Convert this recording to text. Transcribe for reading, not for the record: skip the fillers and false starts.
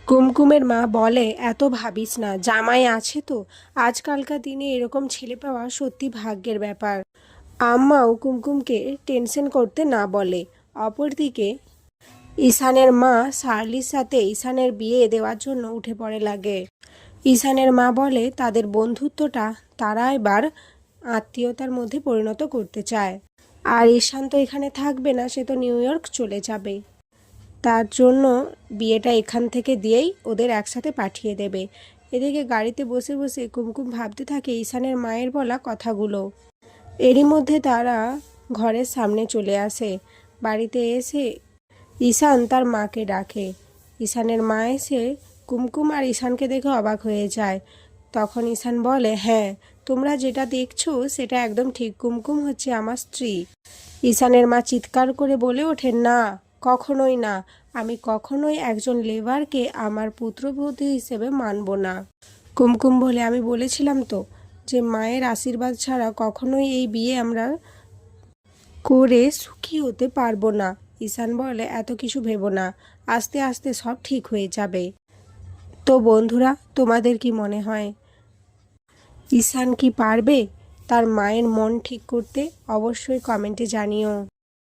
কুমকুমের মা বলে, এত ভাবিস না, জামাই আছে তো। আজকালকার দিনে এরকম ছেলে পাওয়া সত্যি ভাগ্যের ব্যাপার। আম্মাও কুমকুমকে টেনশন করতে না বলে। অপরদিকে ঈশানের মা শার্লির সাথে ঈশানের বিয়ে দেওয়ার জন্য উঠে পড়ে লাগে। ঈশানের মা বলে তাদের বন্ধুত্বটা তারা এবার আত্মীয়তার মধ্যে পরিণত করতে চায়। আর ঈশান তো এখানে থাকবে না, সে তো নিউ ইয়র্ক চলে যাবে। তার জন্য বিয়েটা এখান থেকে দিয়েই ওদের একসাথে পাঠিয়ে দেবে। এদিকে গাড়িতে বসে বসে কুমকুম ভাবতে থাকে ঈশানের মায়ের বলা কথাগুলো। এরই মধ্যে তারা ঘরের সামনে চলে আসে। বাড়িতে এসে ঈশান তার মাকে ডাকে। ঈশানের মা এসে কুমকুম আর ঈশানকে দেখে অবাক হয়ে যায়। তখন ঈশান বলে, হ্যাঁ, তোমরা যেটা দেখছো সেটা একদম ঠিক, কুমকুম হচ্ছে আমার স্ত্রী। ঈশানের মা চিৎকার করে বলে ওঠে, না, কখনোই না, আমি কখনোই একজন লেবারকে আমার পুত্রবধূ হিসেবে মানব না। কুমকুম বলে, আমি বলেছিলাম তো যে মায়ের আশীর্বাদ ছাড়া কখনোই এই বিয়ে আমরা করে সুখী হতে পারবো না। ঈশান বলে, এত কিছু ভেবো না, আস্তে আস্তে সব ঠিক হয়ে যাবে। তো বন্ধুরা, তোমাদের কি মনে হয় ঈশান কি পারবে তার মায়ের মন ঠিক করতে? অবশ্যই কমেন্টে জানিও।